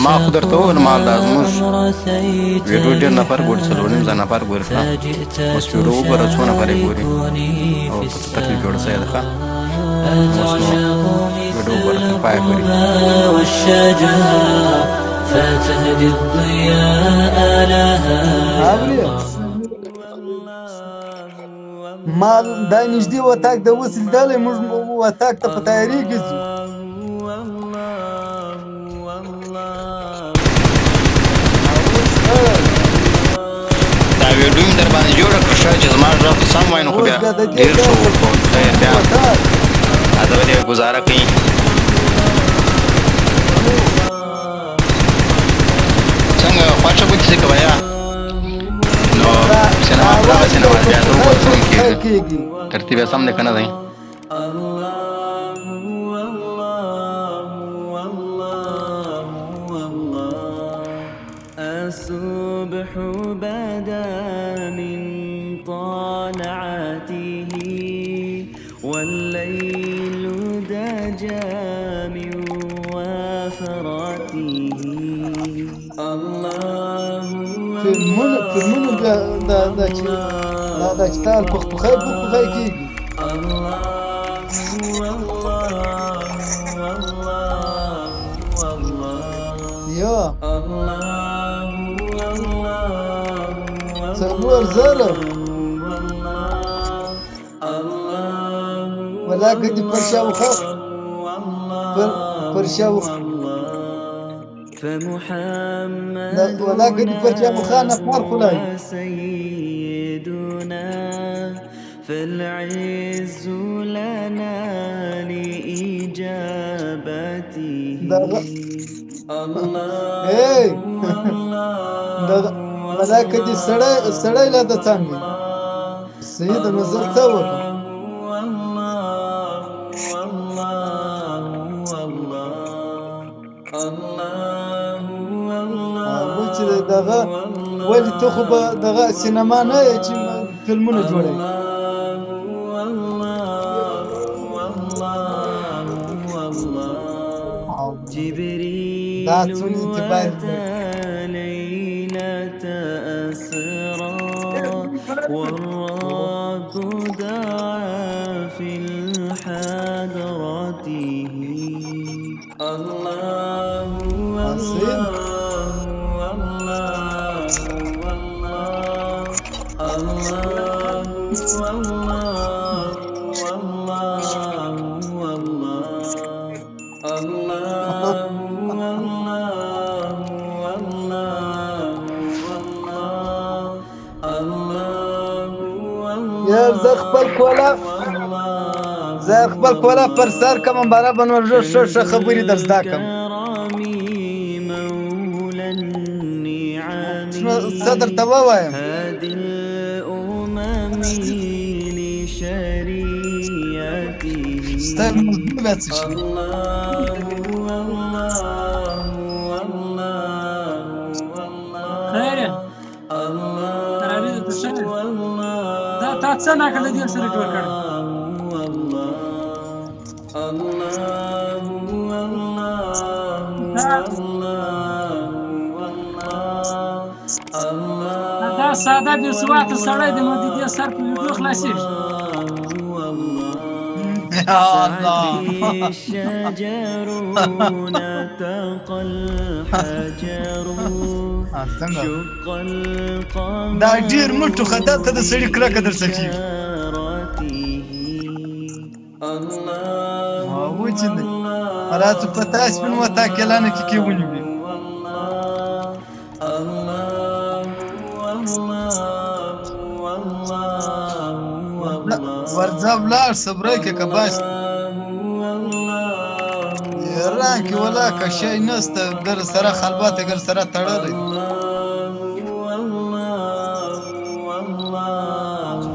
ما خو درته وویل ما دا زموږ ویډیو ډېر نفر ګوري 4.5 نفر ګوري ښه اوس ویډیو وګوره څو نفر یې ګوري او په څه تکلیف جوړ شوی ده ښه اوس نو ویډیو وګوره تر پایه پورې فتهدي الضياء لها ما دا نږدې وتاک د اوس لیدلی موږ وتاک ته په تیاري کې ځو دا ویډیو مې در باندې جوړه کړه ښه چې زما غږ سم وای نو خو بیا ډېر ښه خو خیر بیا دا به دې ګزاره کوي څنګه خوښه به دې کوه یا نو سینما دغه سینما بیا ته وګورې څنګه کېږي ترتیب یې سم دی که نه دی الصبح بدا من طلعته والليل دجى من وفراته الله فلمونو دا چې تا پخپخی کېږي یا څلور زره ولاکه دې پر شاوخوا ولاکه دې پر شاوخوا نفر خلای فالعز لنا لإجابته ولاکه دې سړی لا د څنګه سید نظر څه وکړه چې دغه ولې ته خو به دغه سینما نه یې چې فلمونه جوړوي دا څو انتباه ليلة أسرى والرب دعا في الحضرته الله زه خپل کولا پر سر کوم برابر نور ښه خبرې در زده کړم څه درته ووایم ستا موضوع به څه شي خیره راځه ته څه دا تا څه ناکله دې سره جوړ کړ دا ساده بې سواته سړی دی نو د دې سر په ویډیو خلاصېږي الشجر نتقى الحجر شق القمر دا ډېر موټو خطا ته د سړي کرکه درڅه کېږي وچې دی راته په تا سپین وتا کېلانه کې کې ونیوي ورځه ولاړ صبره کې که بس ایران کې ولاکه شی نسته ګر سره خلبات ګر سره تړلی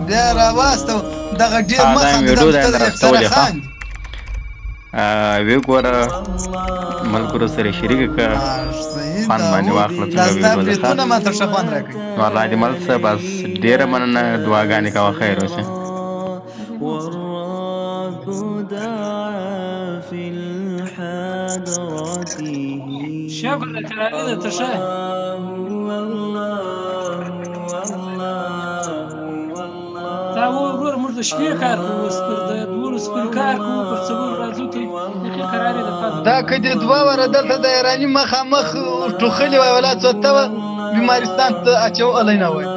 بیا راواستو دغه ډېر مخه سره خاندي وی ګوره ملګرو سره شریکه که خوند باندې واخله څنګه ویډیو ده بریتونه ماته ښه خوند راکوي نو الله دې مل څه بس ډېره مننه دعاګانې کوه خیر اوسې والرب دعا في الحضرته شکر دې تراوی ده ته ښه دا ورور موږ د شپې کار کوو اوس پر د 12 سپین کار کوو پر څلور راځو ته یقین قرارې ده پاتې دا که دې دوه وره دلته د ایراني مخامخ ټوخلې وای ولا څوته وه بیمارستان ته اچولی نه وای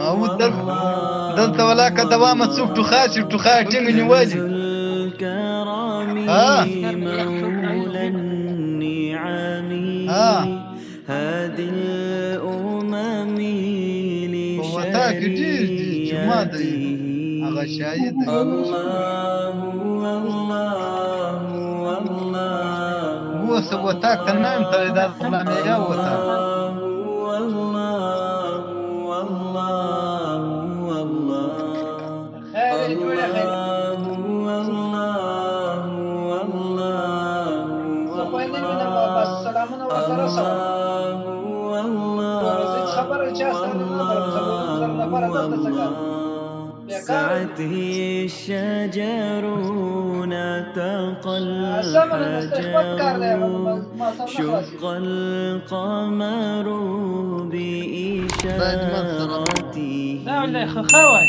او دلته ولا که دوامه څوک ټوخا شي ټوخا یې ټینګ نیولي هادي الأمم وتا کې ډېر دي جمعه دی هغه شاهد دی اوس وتاک ته نه یم تللی دا غلامیا وتاک سعته الشجر نطق الحجر شق القمر بإشارته دا ولې خخوای